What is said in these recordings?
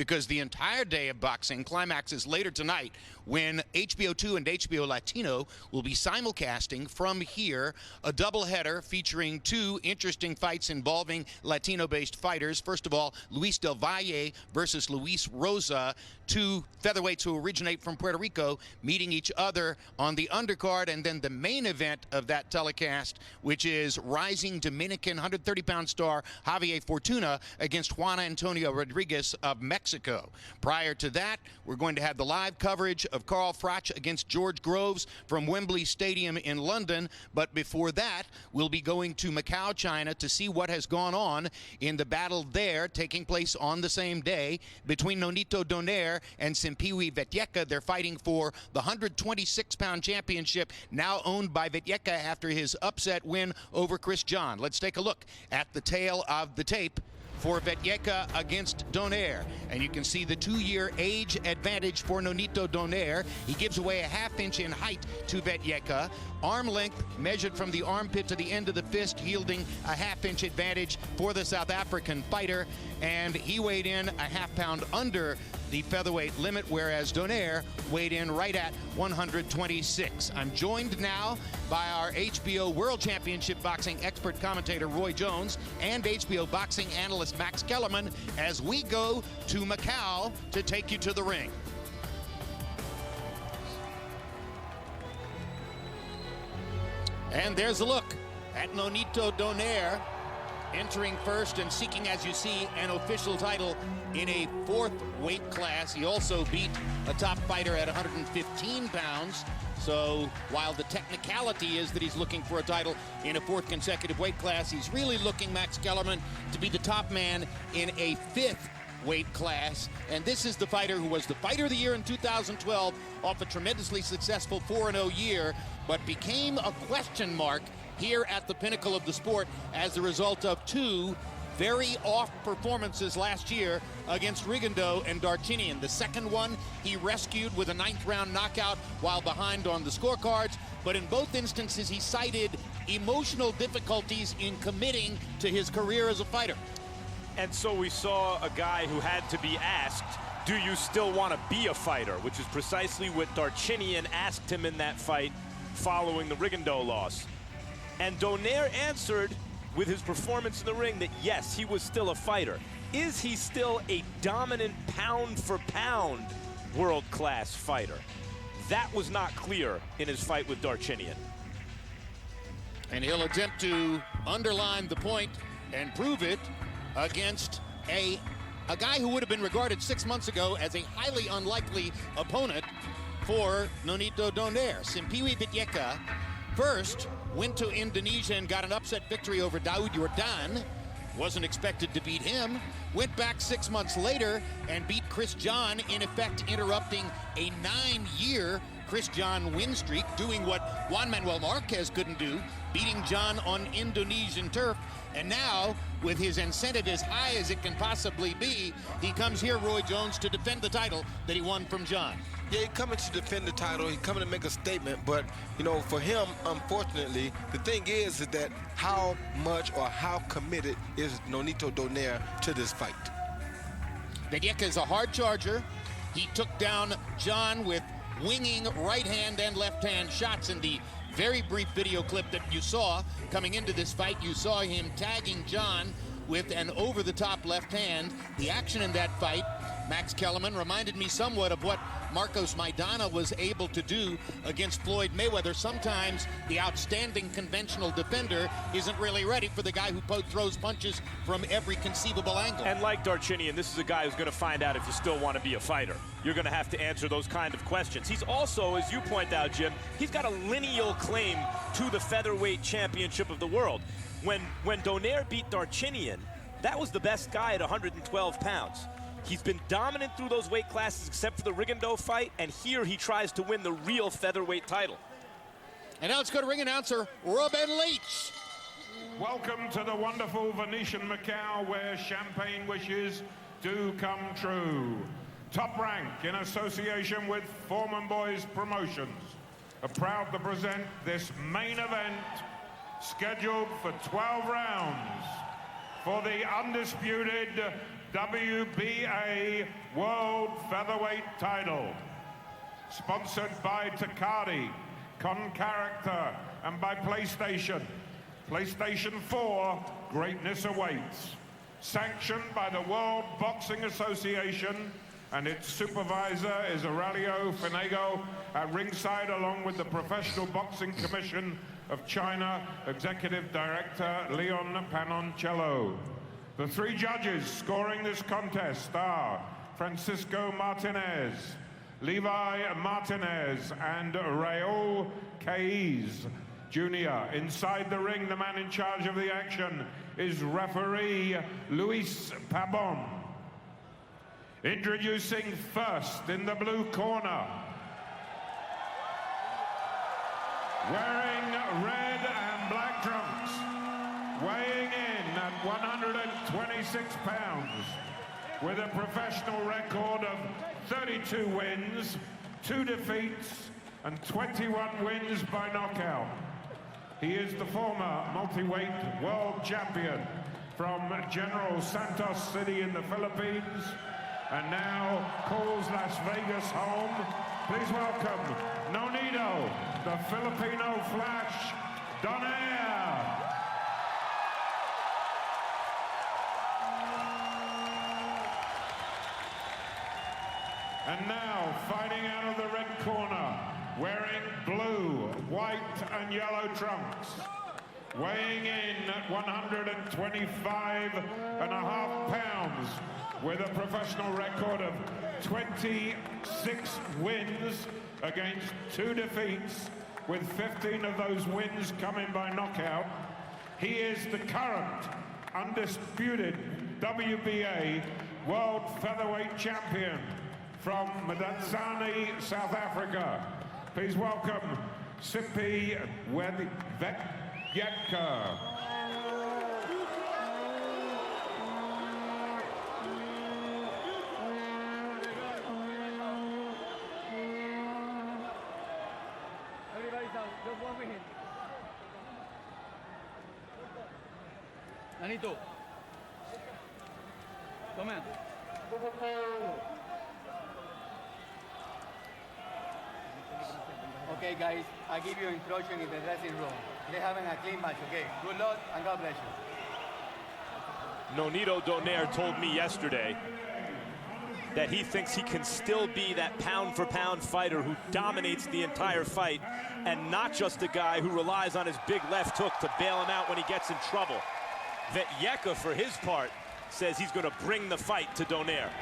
because the entire day of boxing climaxes later tonight when HBO 2 and HBO Latino will be simulcasting from here a doubleheader featuring two interesting fights involving Latino-based fighters. First of all, Luis Del Valle versus Luis Rosa, two featherweights who originate from Puerto Rico, meeting each other on the undercard, and then the main event of that telecast, which is rising Dominican 130-pound star Javier Fortuna against Juan Antonio Rodriguez of Mexico. Prior to that, we're going to have the live coverage of Carl Froch against George Groves from Wembley Stadium in London. But before that, we'll be going to Macau, China, to see what has gone on in the battle there, taking place on the same day between Nonito Donaire and Simpiwe Vetyeka. They're fighting for the 126-pound championship, now owned by Vetyeka after his upset win over Chris John. Let's take a look at the tail of the tape for Vetyeka against Donaire. And you can see the 2-year age advantage for Nonito Donaire. He gives away a half-inch in height to Vetyeka. Arm length measured from the armpit to the end of the fist, yielding a half-inch advantage for the South African fighter. And he weighed in a half-pound under the featherweight limit, whereas Donaire weighed in right at 126. I'm joined now by our HBO World Championship Boxing expert commentator Roy Jones and HBO boxing analyst Max Kellerman as we go to Macau to take you to the ring. And there's a look at Nonito Donaire, entering first and seeking, as you see, an official title in a 4th weight class. He also beat a top fighter at 115 pounds. So while the technicality is that he's looking for a title in a 4th consecutive weight class, he's really looking, Max Kellerman, to be the top man in a 5th weight class. And this is the fighter who was the fighter of the year in 2012 off a tremendously successful 4-0 year, but became a question mark here at the pinnacle of the sport as a result of 2 very off performances last year against Rigondeaux and Darchinian. The second one he rescued with a 9th round knockout while behind on the scorecards, but in both instances he cited emotional difficulties in committing to his career as a fighter. And so we saw a guy who had to be asked, do you still want to be a fighter? Which is precisely what Darchinian asked him in that fight following the Rigondeaux loss. And Donaire answered with his performance in the ring that yes, he was still a fighter. Is he still a dominant pound-for-pound world-class fighter? That was not clear in his fight with Darchinian. And he'll attempt to underline the point and prove it against a guy who would have been regarded 6 months ago as a highly unlikely opponent for Nonito Donaire. Simpiwe Vetyeka first went to Indonesia and got an upset victory over Daoud Yordan. Wasn't expected to beat him. Went back 6 months later and beat Chris John, in effect interrupting a 9-year Chris John win streak, doing what Juan Manuel Marquez couldn't do, beating John on Indonesian turf. And now, with his incentive as high as it can possibly be, he comes here, Roy Jones, to defend the title that he won from John. Yeah, he's coming to defend the title. He's coming to make a statement. But, you know, for him, unfortunately, the thing is that how much or how committed is Nonito Donaire to this fight? Vetyeka is a hard charger. He took down John with winging right hand and left hand shots. In the very brief video clip that you saw coming into this fight, you saw him tagging John with an over-the-top left hand. The action in that fight, Max Kellerman, reminded me somewhat of what Marcos Maidana was able to do against Floyd Mayweather. Sometimes the outstanding conventional defender isn't really ready for the guy who throws punches from every conceivable angle. And like Darchinian, this is a guy who's going to find out if you still want to be a fighter. You're going to have to answer those kind of questions. He's also, as you point out, Jim, he's got a lineal claim to the featherweight championship of the world. When Donaire beat Darchinian, that was the best guy at 112 pounds. He's been dominant through those weight classes except for the Rigondeaux fight, and here he tries to win the real featherweight title. And now let's go to ring announcer Ruben Leach. Welcome to the wonderful Venetian Macau, where champagne wishes do come true. Top Rank, in association with Foreman Boys Promotions, are proud to present this main event scheduled for 12 rounds. for the undisputed WBA World Featherweight title. Sponsored by Takadi, Con Character, and by PlayStation. PlayStation 4, greatness awaits. Sanctioned by the World Boxing Association, and its supervisor is Aurelio Finego at ringside, along with the Professional Boxing Commission of China Executive Director Leon Panoncello. The three judges scoring this contest are Francisco Martinez, Levi Martinez, and Raul Caiz Jr. Inside the ring, the man in charge of the action is referee Luis Pabon. Introducing first in the blue corner, wearing red and black trunks, weighing in at 126 pounds, with a professional record of 32 wins, 2 defeats, and 21 wins by knockout. He is the former multi-weight world champion from General Santos City in the Philippines, and now calls Las Vegas home. Please welcome Nonito, the Filipino Flash, Donaire. And now, fighting out of the red corner, wearing blue, white, and yellow trunks, weighing in at 125.5 pounds, with a professional record of 26 wins against 2 defeats, with 15 of those wins coming by knockout. He is the current undisputed WBA World Featherweight Champion from Madatsani, South Africa. Please welcome Simpiwe Vetyeka. Nonito, come in. Okay, guys, I give you instruction in the dressing room. They're having a clean match, okay? Good luck and God bless you. Nonito Donaire told me yesterday that he thinks he can still be that pound-for-pound fighter who dominates the entire fight, and not just a guy who relies on his big left hook to bail him out when he gets in trouble. Vetyeka, for his part, says he's going to bring the fight to Donaire.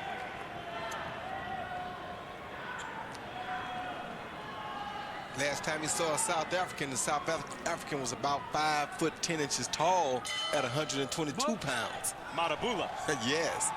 Last time he saw a South African, the South African was about 5 foot 10 inches tall at 122 pounds. Matabula. Yes.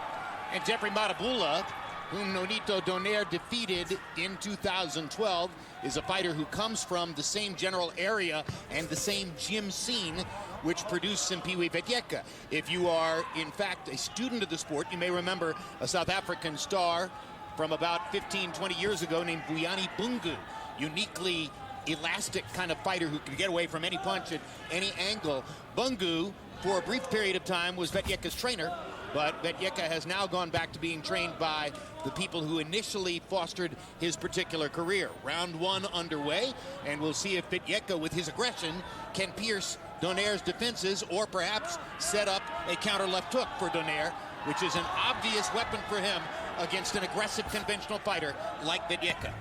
And Jeffrey Matabula, whom Nonito Donaire defeated in 2012, is a fighter who comes from the same general area and the same gym scene which produced Simpiwe Vetyeka. If you are, in fact, a student of the sport, you may remember a South African star from about 15, 20 years ago named Vuyani Bungu. Uniquely elastic kind of fighter who could get away from any punch at any angle. Bungu, for a brief period of time, was Vetyeka's trainer, but Vetyeka has now gone back to being trained by the people who initially fostered his particular career. Round 1 underway, and we'll see if Vetyeka, with his aggression, can pierce Donaire's defenses or perhaps set up a counter left hook for Donaire, which is an obvious weapon for him against an aggressive conventional fighter like Vetyeka.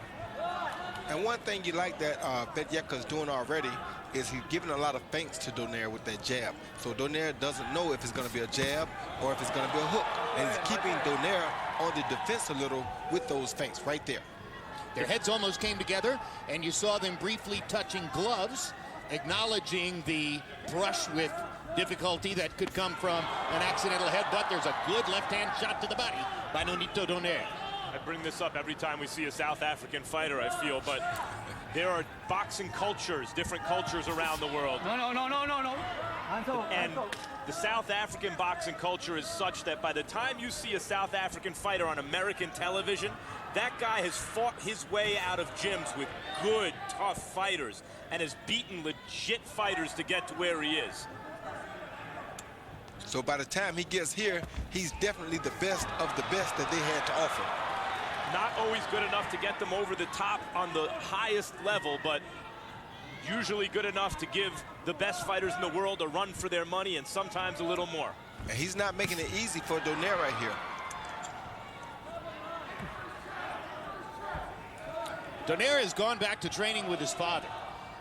And one thing you like that Vetyeka's doing already is he's giving a lot of feints to Donaire with that jab. So Donaire doesn't know if it's going to be a jab or if it's going to be a hook. And he's keeping Donaire on the defense a little with those feints right there. Their heads almost came together, and you saw them briefly touching gloves, acknowledging the brush with difficulty that could come from an accidental headbutt. There's a good left-hand shot to the body by Nonito Donaire. I bring this up every time we see a South African fighter, I feel, but there are boxing cultures, different cultures around the world. No. And the South African boxing culture is such that by the time you see a South African fighter on American television, that guy has fought his way out of gyms with good, tough fighters and has beaten legit fighters to get to where he is. So by the time he gets here, he's definitely the best of the best that they had to offer. Not always good enough to get them over the top on the highest level, but usually good enough to give the best fighters in the world a run for their money and sometimes a little more. And he's not making it easy for Donaire right here. Donaire has gone back to training with his father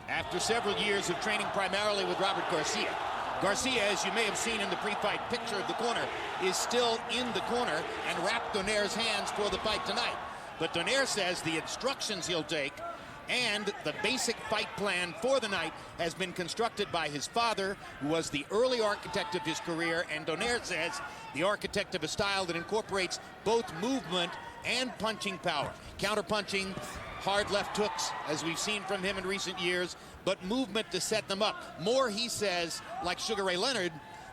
after several years of training primarily with Robert Garcia. Garcia, as you may have seen in the pre-fight picture of the corner, is still in the corner and wrapped Donaire's hands for the fight tonight. But Donaire says the instructions he'll take and the basic fight plan for the night has been constructed by his father, who was the early architect of his career, and Donaire says the architect of a style that incorporates both movement and punching power. Counter-punching, hard left hooks, as we've seen from him in recent years, but movement to set them up. More, he says, like Sugar Ray Leonard,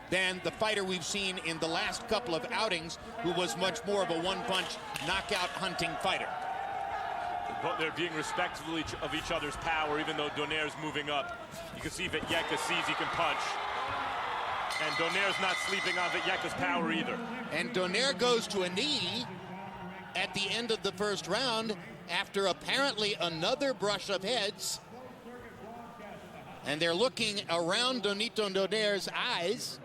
than the fighter we've seen in the last couple of outings, who was much more of a one-punch, knockout hunting fighter. But they're being respectful of each other's power, even though Donaire's moving up. You can see Vetyeka sees he can punch. And Donaire's not sleeping on Vetyeka's power either. And Donaire goes to a knee at the end of the first round after apparently another brush of heads. And they're looking around Nonito and Donaire's eyes.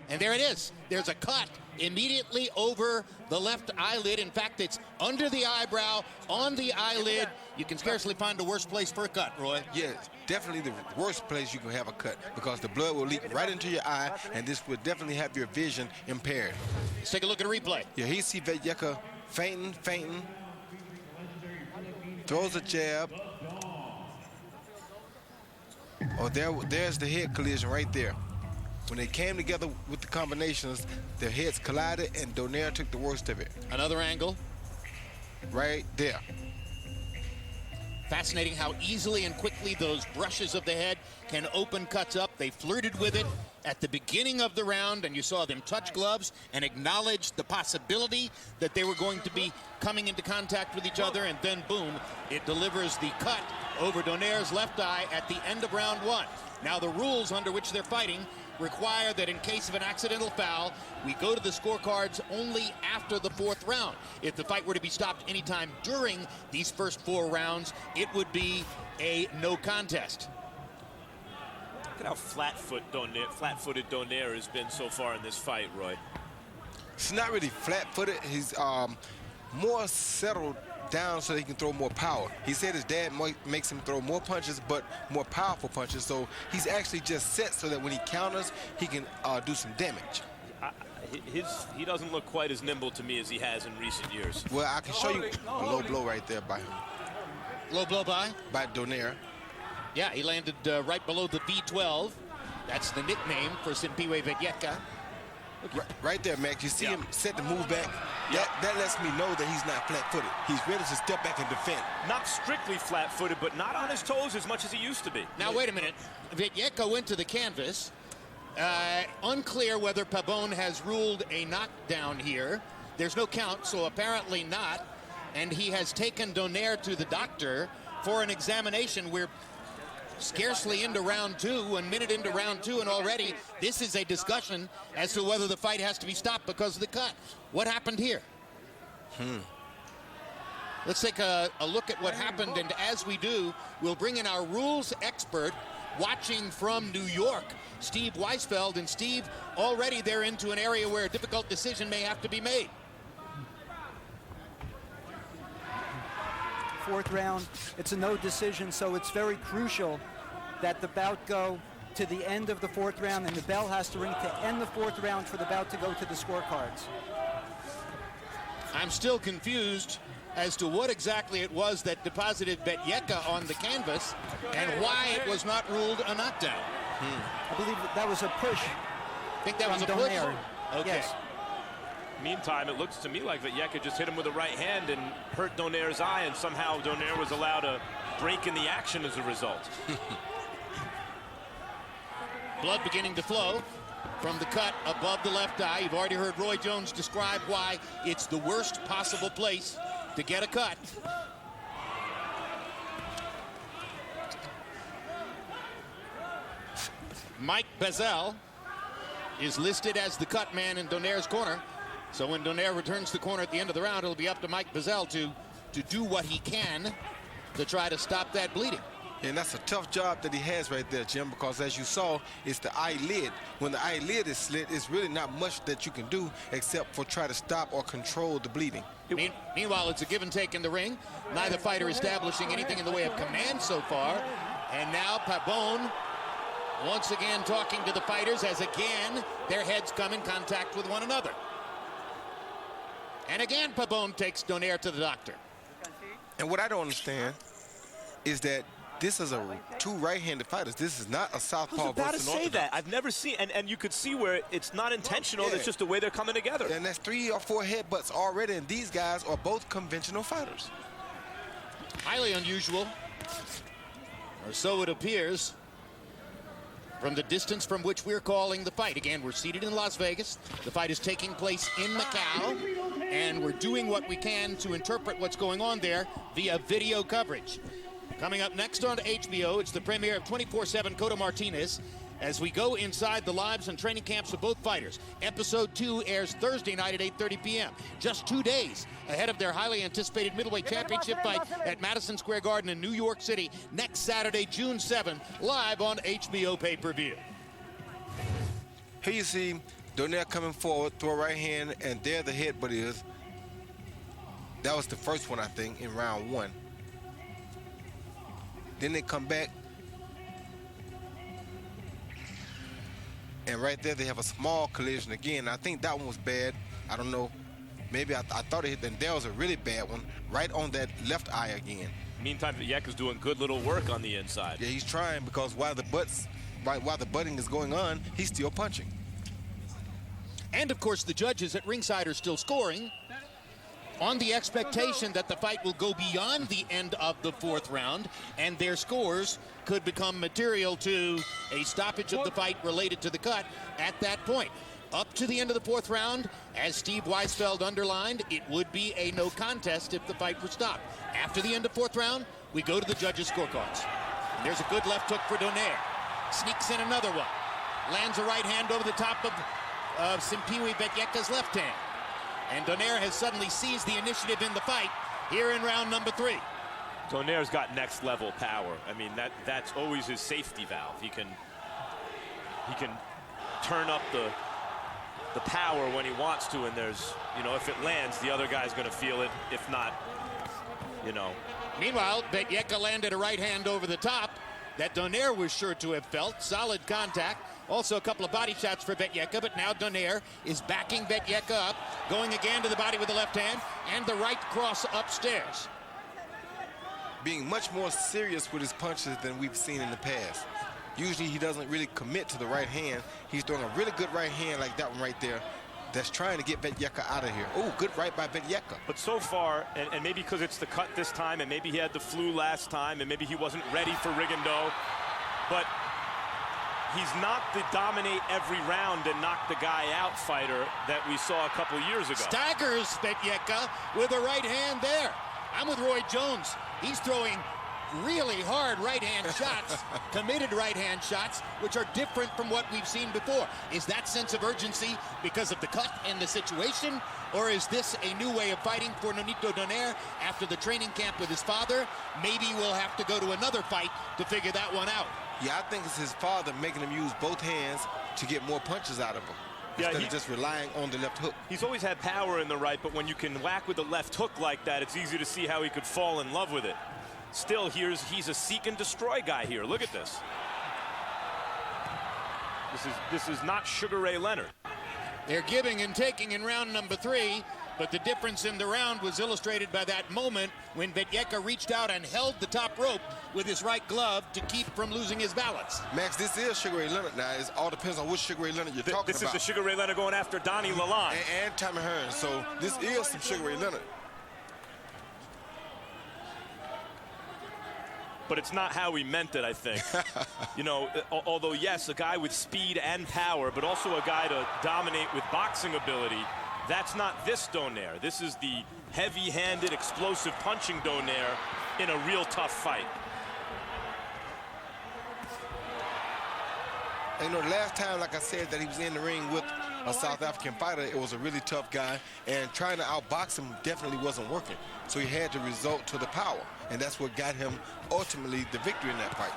And there it is. There's a cut immediately over the left eyelid. In fact, it's under the eyebrow, on the eyelid. You can scarcely find a worse place for a cut, Roy. Yes, definitely the worst place you can have a cut, because the blood will leak right into your eye, and this will definitely have your vision impaired. Let's take a look at a replay. Yeah, he see Vetyeka fainting, throws a jab. Oh, there's the head collision right there. When they came together with the combinations, their heads collided, and Donaire took the worst of it. Another angle. Right there. Fascinating how easily and quickly those brushes of the head can open cuts up. They flirted with it at the beginning of the round, and you saw them touch gloves and acknowledge the possibility that they were going to be coming into contact with each other, and then boom, it delivers the cut over Donaire's left eye at the end of round one. Now the rules under which they're fighting require that in case of an accidental foul, we go to the scorecards only after the fourth round. If the fight were to be stopped anytime during these first 4 rounds, it would be a no contest. Look at how flat-footed Donaire has been so far in this fight, Roy. It's not really flat-footed. He's more settled down so he can throw more power. He said his dad makes him throw more punches, but more powerful punches. So he's actually just set so that when he counters, he can do some damage. He doesn't look quite as nimble to me as he has in recent years. Well, I can show you a low blow right there by him. Low blow by? By Donaire. Yeah, he landed right below the V12. That's the nickname for Simpiwe Vetyeka. Right there, Max. You see him set the move back. That lets me know that he's not flat-footed. He's ready to step back and defend. Not strictly flat-footed, but not on his toes as much as he used to be. Now, wait a minute. Vetyeka went to the canvas. Unclear whether Pabon has ruled a knockdown here. There's no count, so apparently not. And he has taken Donaire to the doctor for an examination. We're scarcely into round 2, 1 minute into round 2, and already this is a discussion as to whether the fight has to be stopped because of the cut. What happened here? Let's take a look at what happened, and as we do, we'll bring in our rules expert watching from New York, Steve Weisfeld. And Steve, already they're into an area where a difficult decision may have to be made. Fourth round, it's a no decision, so it's very crucial that the bout go to the end of the fourth round, and the bell has to ring to end the fourth round for the bout to go to the scorecards. I'm still confused as to what exactly it was that deposited Vetyeka on the canvas and why it was not ruled a knockdown. I believe that was a push. Think that was a push? Donaire. Okay. Yes. Meantime, it looks to me like Vetyeka just hit him with the right hand and hurt Donaire's eye, and somehow Donaire was allowed a break in the action as a result. Blood beginning to flow from the cut above the left eye. You've already heard Roy Jones describe why it's the worst possible place to get a cut. Mike Bezel is listed as the cut man in Donaire's corner. So when Donaire returns the corner at the end of the round, it'll be up to Mike Bizzell to do what he can to try to stop that bleeding. And that's a tough job that he has right there, Jim, because as you saw, it's the eyelid. When the eyelid is slit, it's really not much that you can do except for try to stop or control the bleeding. Meanwhile, it's a give and take in the ring. Neither fighter establishing anything in the way of command so far. And now Pabon once again talking to the fighters as again their heads come in contact with one another. And again Pabon takes Donaire to the doctor. And what I don't understand is that this is two right-handed fighters. This is not a southpaw. I was about to say that. I've never seen, and you could see where it's not intentional. Yeah. It's just the way they're coming together. And that's 3 or 4 headbutts already, and these guys are both conventional fighters. Highly unusual, or so it appears, from the distance from which we're calling the fight. Again, we're seated in Las Vegas. The fight is taking place in Macau, and we're doing what we can to interpret what's going on there via video coverage. Coming up next on HBO, it's the premiere of 24/7 Cotto Martinez as we go inside the lives and training camps of both fighters. Episode 2 airs Thursday night at 8:30 p.m. Just 2 days ahead of their highly anticipated middleweight championship fight at Madison Square Garden in New York City next Saturday, June 7th, live on HBO pay-per-view. Here you see Donaire coming forward, throw a right hand, and there the headbutt is. That was the first one, I think, in round 1. Then they come back, and right there they have a small collision again. I think that one was bad. I don't know. Maybe I thought it hit, and there was a really bad one right on that left eye again. Meantime, Vetyeka's doing good little work on the inside. Yeah, he's trying because while the butting is going on, he's still punching. And of course, the judges at ringside are still scoring on the expectation that the fight will go beyond the end of the 4th round, and their scores could become material to a stoppage of the fight related to the cut at that point. Up to the end of the 4th round, as Steve Weisfeld underlined, it would be a no contest if the fight were stopped. After the end of 4th round, we go to the judges' scorecards. And there's a good left hook for Donaire. Sneaks in another one. Lands a right hand over the top of Simpiwe Vetyeka's left hand. And Donaire has suddenly seized the initiative in the fight here in round number 3. Donaire's got next level power. I mean, that's always his safety valve. He can turn up the power when he wants to, and there's, you know, if it lands, the other guy's going to feel it. If not, you know. Meanwhile, Vetyeka landed a right hand over the top that Donaire was sure to have felt. Solid contact. Also a couple of body shots for Vetyeka, but now Donaire is backing Vetyeka up, going again to the body with the left hand and the right cross upstairs. Being much more serious with his punches than we've seen in the past. Usually he doesn't really commit to the right hand. He's throwing a really good right hand like that one right there that's trying to get Vetyeka out of here. Oh, good right by Vetyeka. But so far, and maybe because it's the cut this time, and maybe he had the flu last time, and maybe he wasn't ready for Rigondeaux, but he's not the dominate every round and knock the guy out fighter that we saw a couple years ago. Staggers Vetyeka with a right hand there. I'm with Roy Jones. He's throwing really hard right-hand shots, committed right-hand shots, which are different from what we've seen before. Is that sense of urgency because of the cut and the situation, or is this a new way of fighting for Nonito Donaire after the training camp with his father? Maybe we'll have to go to another fight to figure that one out. Yeah, I think it's his father making him use both hands to get more punches out of him. Instead of just relying on the left hook. He's always had power in the right, but when you can whack with the left hook like that, it's easy to see how he could fall in love with it. Still, he's a seek and destroy guy here. Look at this. This is not Sugar Ray Leonard. They're giving and taking in round number 3, but the difference in the round was illustrated by that moment when Vetyeka reached out and held the top rope with his right glove to keep from losing his balance. Max, this is Sugar Ray Leonard now. It all depends on which Sugar Ray Leonard you're talking about. This is the Sugar Ray Leonard going after Donnie Lalonde. And Tommy Hearns. So this is some Sugar Ray Leonard. But it's not how he meant it, I think. You know, although, yes, a guy with speed and power, but also a guy to dominate with boxing ability, that's not this Donaire. This is the heavy-handed, explosive punching Donaire in a real tough fight. You know, the last time, like I said, that he was in the ring with a South African fighter, it was a really tough guy, and trying to outbox him definitely wasn't working. So he had to resort to the power, and that's what got him ultimately the victory in that fight.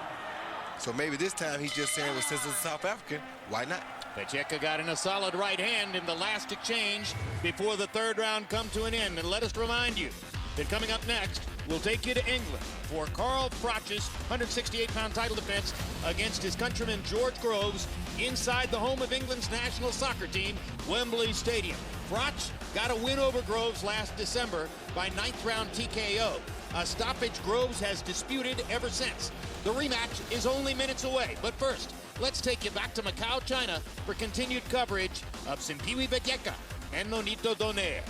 So maybe this time he's just saying, well, since it's a South African, why not? Vetyeka got in a solid right hand in the last exchange before the third round come to an end. And let us remind you that coming up next, we'll take you to England for Carl Froch's 168-pound title defense against his countryman George Groves inside the home of England's national soccer team, Wembley Stadium. Froch got a win over Groves last December by 9th round TKO. A stoppage Groves has disputed ever since. The rematch is only minutes away, but first, let's take you back to Macau, China for continued coverage of Simpiwe Vetyeka and Nonito Donaire.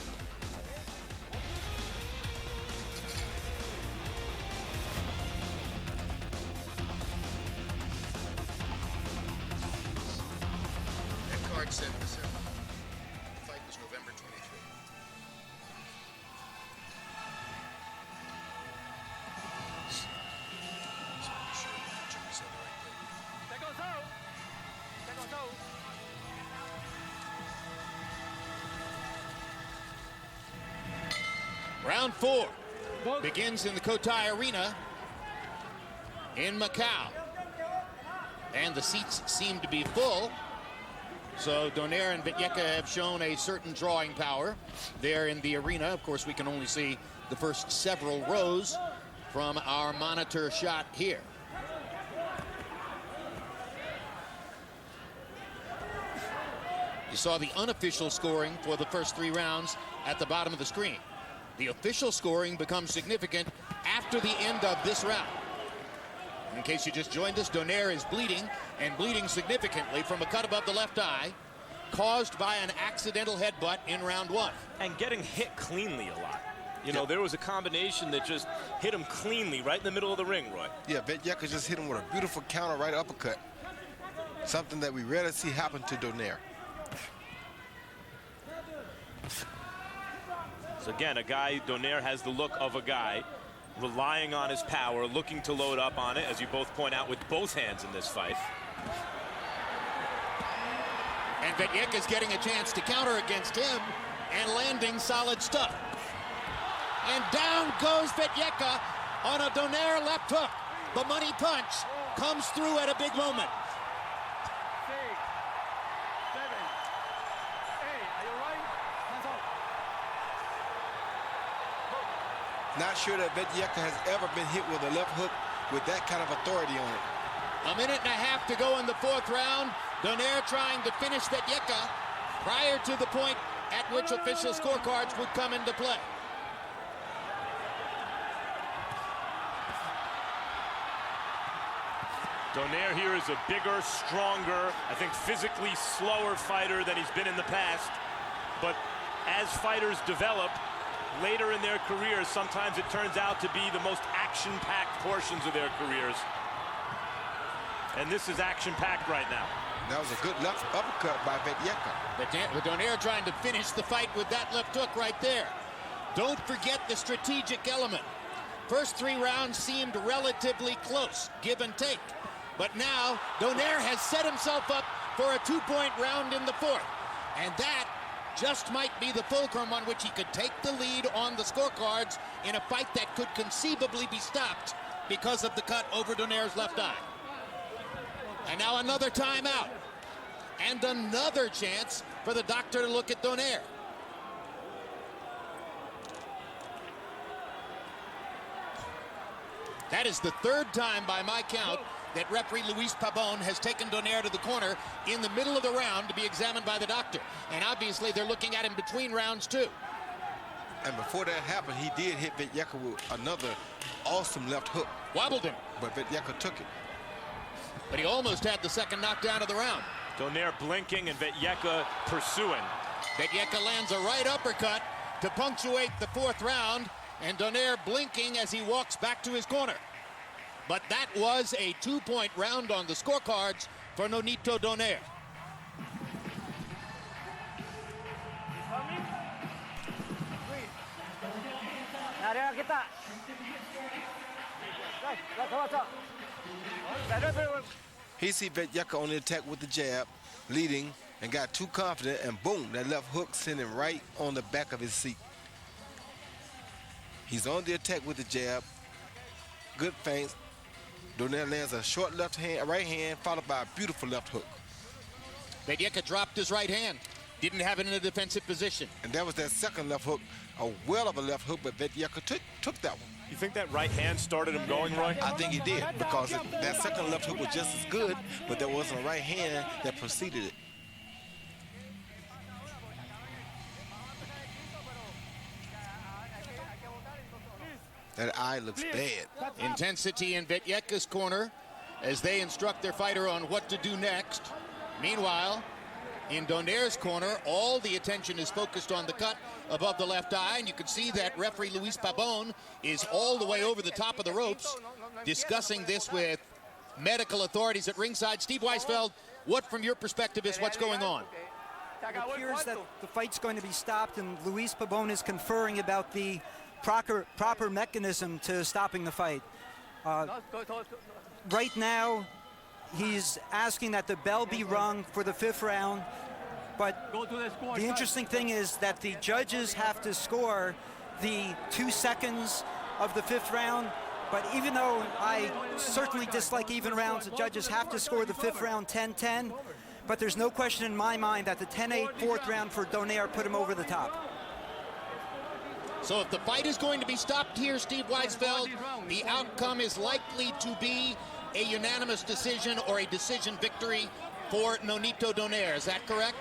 That card said December. The fight was November 23. Round 4 begins in the Cotai Arena in Macau. And the seats seem to be full. So Donaire and Vetyeka have shown a certain drawing power there in the arena. Of course, we can only see the first several rows from our monitor shot here. You saw the unofficial scoring for the first 3 rounds at the bottom of the screen. The official scoring becomes significant after the end of this round. In case you just joined us, Donaire is bleeding, and bleeding significantly from a cut above the left eye caused by an accidental headbutt in round 1. And getting hit cleanly a lot. You know, there was a combination that just hit him cleanly right in the middle of the ring, Roy. Yeah, Vetyeka just hit him with a beautiful counter right uppercut. Something that we rarely see happen to Donaire. So again, a guy, Donaire has the look of a guy relying on his power, looking to load up on it, as you both point out, with both hands in this fight. And Vetyeka's getting a chance to counter against him and landing solid stuff. And down goes Vetyeka on a Donaire left hook. The money punch comes through at a big moment. 6, 7, 8. Are you right? Hands up. Not sure that Vetyeka has ever been hit with a left hook with that kind of authority on it. A minute and a half to go in the 4th round. Donaire trying to finish Vetyeka prior to the point at which official scorecards would come into play. Donaire here is a bigger, stronger, I think physically slower fighter than he's been in the past. But as fighters develop later in their careers, sometimes it turns out to be the most action-packed portions of their careers. And this is action-packed right now. That was a good left uppercut by Vetyeka. Donaire trying to finish the fight with that left hook right there. Don't forget the strategic element. First 3 rounds seemed relatively close, give and take. But now, Donaire has set himself up for a 2-point round in the 4th. And that just might be the fulcrum on which he could take the lead on the scorecards in a fight that could conceivably be stopped because of the cut over Donaire's left eye. And now another timeout. And another chance for the doctor to look at Donaire. That is the 3rd time by my count that referee Luis Pabon has taken Donaire to the corner in the middle of the round to be examined by the doctor. And obviously they're looking at him between rounds 2. And before that happened, he did hit Vetyeka with another awesome left hook. Wobbled him. But Vetyeka took it. But he almost had the second knockdown of the round. Donaire blinking and Vetyeka pursuing. Vetyeka lands a right uppercut to punctuate the 4th round, and Donaire blinking as he walks back to his corner. But that was a 2-point round on the scorecards for Nonito Donaire. Nariyan kita. He see Vetyeka on the attack with the jab, leading, and got too confident, and boom, that left hook sent him right on the back of his seat. He's on the attack with the jab. Good feints. Donaire lands a short right hand, followed by a beautiful left hook. Vetyeka dropped his right hand. Didn't have it in a defensive position. And that was that second left hook, a well of a left hook, but Vetyeka took that one. You think that right hand started him going, Roy? I think he did, because that second left hook was just as good, but there wasn't a right hand that preceded it. That eye looks bad. Intensity in Vetyeka's corner as they instruct their fighter on what to do next. Meanwhile, in Donaire's corner, all the attention is focused on the cut above the left eye, and you can see that referee Luis Pabon is all the way over the top of the ropes discussing this with medical authorities at ringside. Steve Weisfeld, what from your perspective is what's going on? It appears that the fight's going to be stopped, and Luis Pabon is conferring about the proper mechanism to stopping the fight. Right now, he's asking that the bell be rung for the 5th round, but the interesting thing is that the judges have to score the 2 seconds of the 5th round, but even though I certainly dislike even rounds, the judges have to score the 5th round 10-10, but there's no question in my mind that the 10-8 4th round for Donaire put him over the top. So if the fight is going to be stopped here, Steve Weisfeld, the outcome is likely to be a unanimous decision or a decision victory for Nonito Donaire. Is that correct?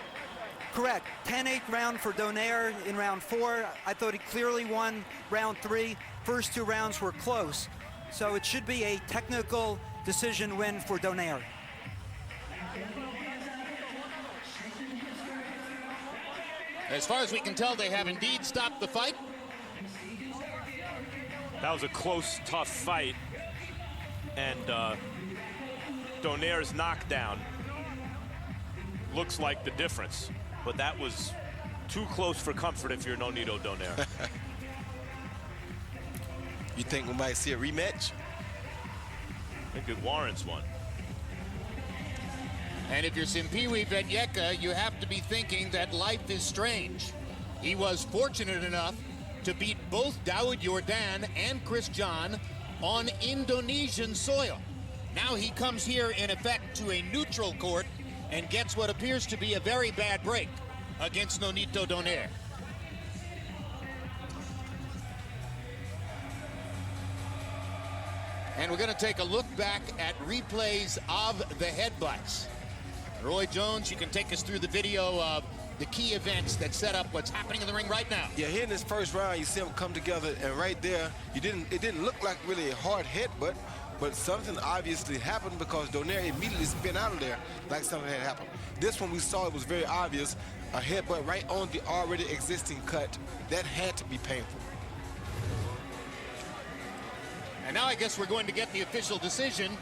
Correct. 10-8 round for Donaire in round 4. I thought he clearly won round 3. First 2 rounds were close. So it should be a technical decision win for Donaire. As far as we can tell, they have indeed stopped the fight. That was a close, tough fight. And Donaire's knockdown looks like the difference. But that was too close for comfort if you're Nonito Donaire. You think we might see a rematch? I think it warrants one. And if you're Simpiwe Vetyeka, you have to be thinking that life is strange. He was fortunate enough to beat both Dawood Yordan and Chris John on Indonesian soil. Now he comes here in effect to a neutral court and gets what appears to be a very bad break against Nonito Donaire. And we're going to take a look back at replays of the headbutts. Roy Jones, you can take us through the video of the key events that set up what's happening in the ring right now. Yeah, here in this first round, you see them come together, and right there, it didn't look like really a hard headbutt, but something obviously happened because Donaire immediately spin out of there like something had happened. This one we saw, it was very obvious, a headbutt right on the already existing cut. That had to be painful. And now I guess we're going to get the official decision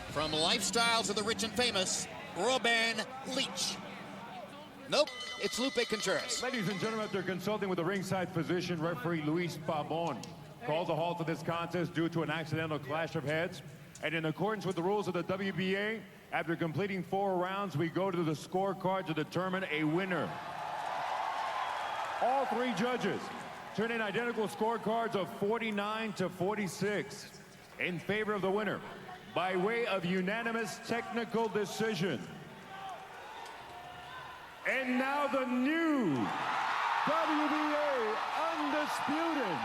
from Lifestyles of the Rich and Famous, Robin Leach. Nope, it's Lupe Contreras. Ladies and gentlemen, after consulting with the ringside physician, referee Luis Pabon calls a halt to this contest due to an accidental clash of heads. And in accordance with the rules of the WBA, after completing 4 rounds, we go to the scorecard to determine a winner. All 3 judges turn in identical scorecards of 49-46 in favor of the winner by way of unanimous technical decision. And now the new WBA undisputed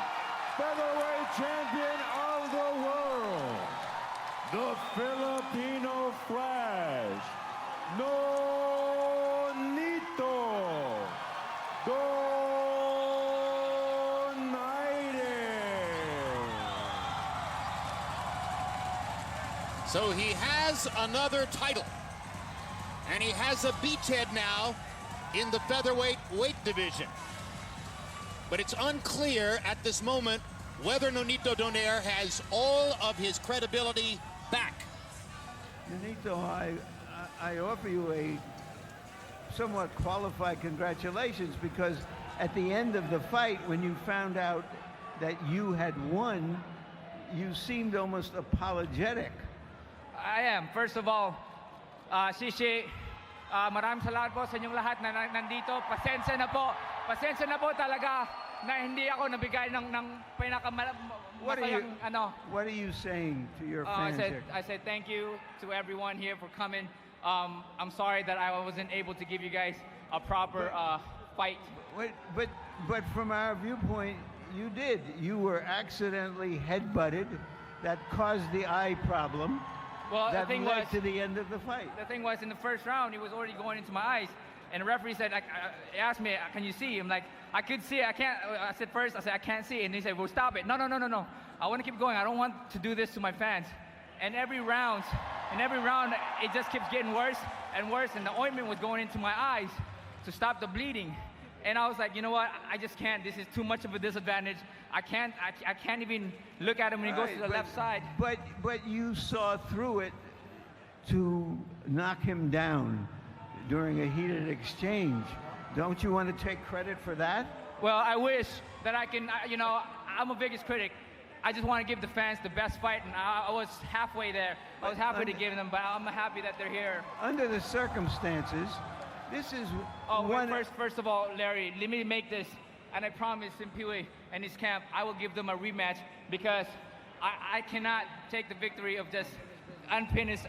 featherweight champion of the world, the Filipino Flash, Nonito Donaire. So he has another title, and he has a beachhead now in the featherweight weight division. But it's unclear at this moment whether Nonito Donaire has all of his credibility back. Nonito, I offer you a somewhat qualified congratulations, because at the end of the fight, when you found out that you had won, you seemed almost apologetic. I am. First of all, Shishi, maraming salamat po sa inyong lahat na nandito. Pasensya na po talaga na hindi ako nabigay ng What pinakamasayang ano. are you saying to your fans here? I said thank you to everyone here for coming. I'm sorry that I wasn't able to give you guys a proper fight. But from our viewpoint, you did. You were accidentally headbutted. That caused the eye problem. Well, That the thing led was, to the end of the fight. the thing was in the first round, he was already going into my eyes, and the referee said, he asked me, "Can you see?" I'm like, "I could see. I can't." I said first, I can't see, and he said, "Well, stop it." No. I want to keep going. I don't want to do this to my fans. And every round, it just keeps getting worse and worse, and the ointment was going into my eyes to stop the bleeding. And I was like, you know what? I just can't. This is too much of a disadvantage. I can't even look at him when he goes to the left side. But you saw through it to knock him down during a heated exchange. Don't you want to take credit for that? Well, I wish that I can, I'm a biggest critic. I just want to give the fans the best fight, and I was halfway there. I was happy to give them, but I'm happy that they're here. Under the circumstances, this is First of all, Larry, let me make this, and I promise Simpiwe and his camp, I will give them a rematch, because I cannot take the victory of just unfinished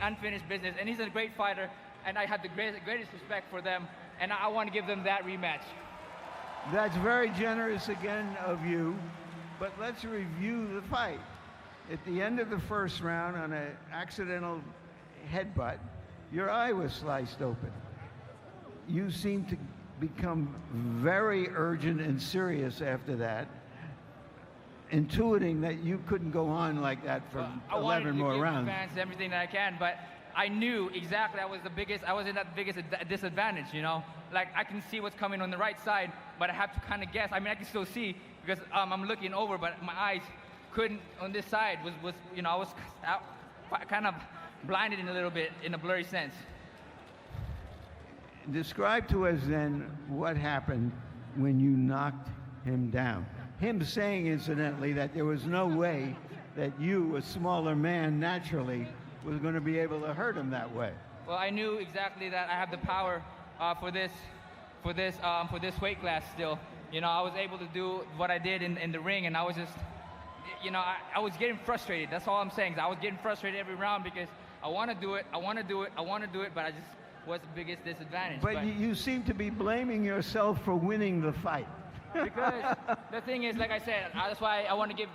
business. And he's a great fighter, and I have the greatest respect for them, and I want to give them that rematch. That's very generous again of you, but let's review the fight. At the end of the first round, on an accidental headbutt, your eye was sliced open. You seemed to become very urgent and serious after that, intuiting that you couldn't go on like that for 11 more rounds. I wanted to give the fans everything that I can, but I knew exactly I was in that biggest disadvantage, Like, I can see what's coming on the right side, but I have to kind of guess. I mean, I can still see because I'm looking over, but my eyes couldn't on this side was I was kind of blinded in a little bit in a blurry sense. Describe to us then what happened when you knocked him down. Him saying, incidentally, that there was no way that you, a smaller man, naturally was going to be able to hurt him that way. Well, I knew exactly that I have the power for this weight class still. I was able to do what I did in the ring, and I was just, I was getting frustrated. That's all I'm saying. I was getting frustrated every round because I want to do it, but I just was the biggest disadvantage. But you seem to be blaming yourself for winning the fight. Because the thing is, like I said, that's why I want to give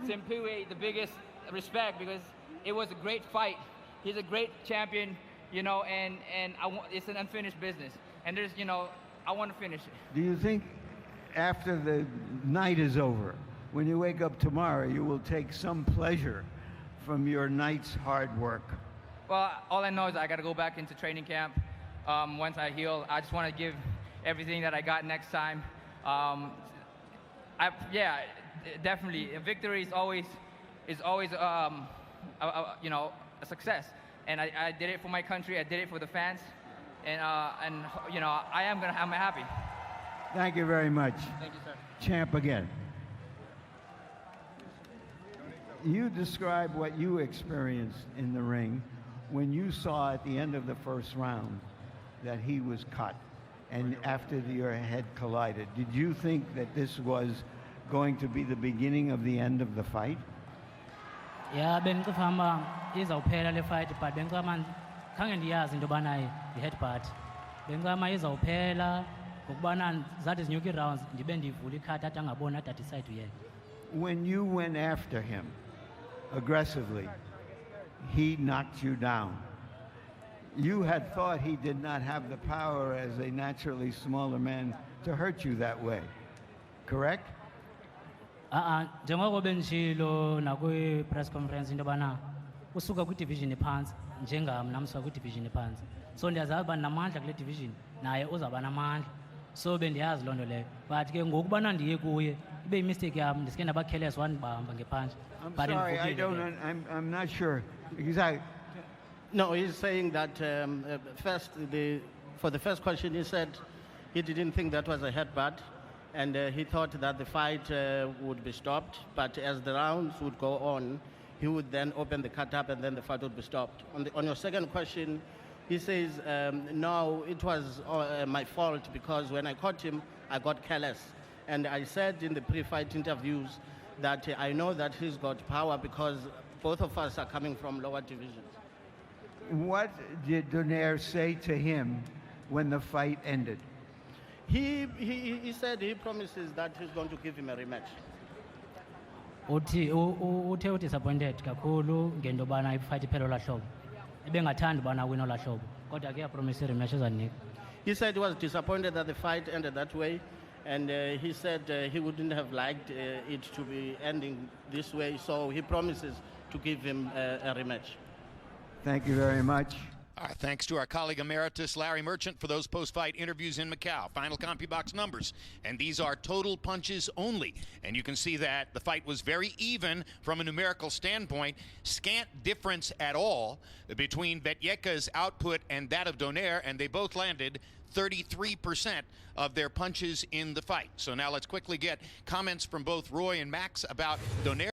Simpiwe the biggest respect, because it was a great fight. He's a great champion, and it's an unfinished business. And there's, I want to finish it. Do you think after the night is over, when you wake up tomorrow, you will take some pleasure from your night's hard work? Well, all I know is I got to go back into training camp. Once I heal, I just want to give everything that I got next time. Definitely, a victory is always a success. And I did it for my country. I did it for the fans, and I'm happy. Thank you very much. Thank you, sir. Champ again. You describe what you experienced in the ring when you saw at the end of the first round that he was cut, and after your head collided. Did you think that this was going to be the beginning of the end of the fight? Yeah, ben kufamba izawuphela le fight, but bengaman khange ndiyazi into yobana i-headbutt. Bengama izawuphela ngokubana zathi zinyuka ii-rounds ndibe ndivula ikhadi athi angaboni athi adicide uyeka. When you went after him aggressively, he knocked you down. You had thought he did not have the power as a naturally smaller man to hurt you that way, correct? Njengoko benditshilo nakwi-press conference into yobana usuka kwidivision ephantsi njengam nam suka kwidivision ephantsi, so ndiyazazi uba namandla kule division naye uzawuba namandla, so bendiyazi loo nto leyo. But ke ngokubana ndiye kuye ibe yimistake yam ndiske ndabakhelesa wandibamba ngephansi. I'm sorry, I'm not sure exactly. No, he's saying that for the first question, he said he didn't think that was a headbutt, and he thought that the fight would be stopped. But as the rounds would go on, he would then open the cut up, and then the fight would be stopped. On your second question, He says, no, it was my fault because when I caught him, I got careless. And I said in the pre-fight interviews that I know that he's got power because both of us are coming from lower divisions. What did Donaire say to him when the fight ended? He said he promises that he's going to give him a rematch. Uthe disappointed kakhulu ngento bana ifight iphelo lahlobo. Ebengathandi bana win olahlobo. Kodwa ke promise rematch ezanika. He said he was disappointed that the fight ended that way, and he said he wouldn't have liked it to be ending this way, so he promises to give him a rematch. Thank you very much. Our thanks to our colleague emeritus Larry Merchant for those post-fight interviews in Macau. Final CompuBox numbers, and these are total punches only. And you can see that the fight was very even from a numerical standpoint. Scant difference at all between Vetyeka's output and that of Donaire, and they both landed 33% of their punches in the fight. So now let's quickly get comments from both Roy and Max about Donaire.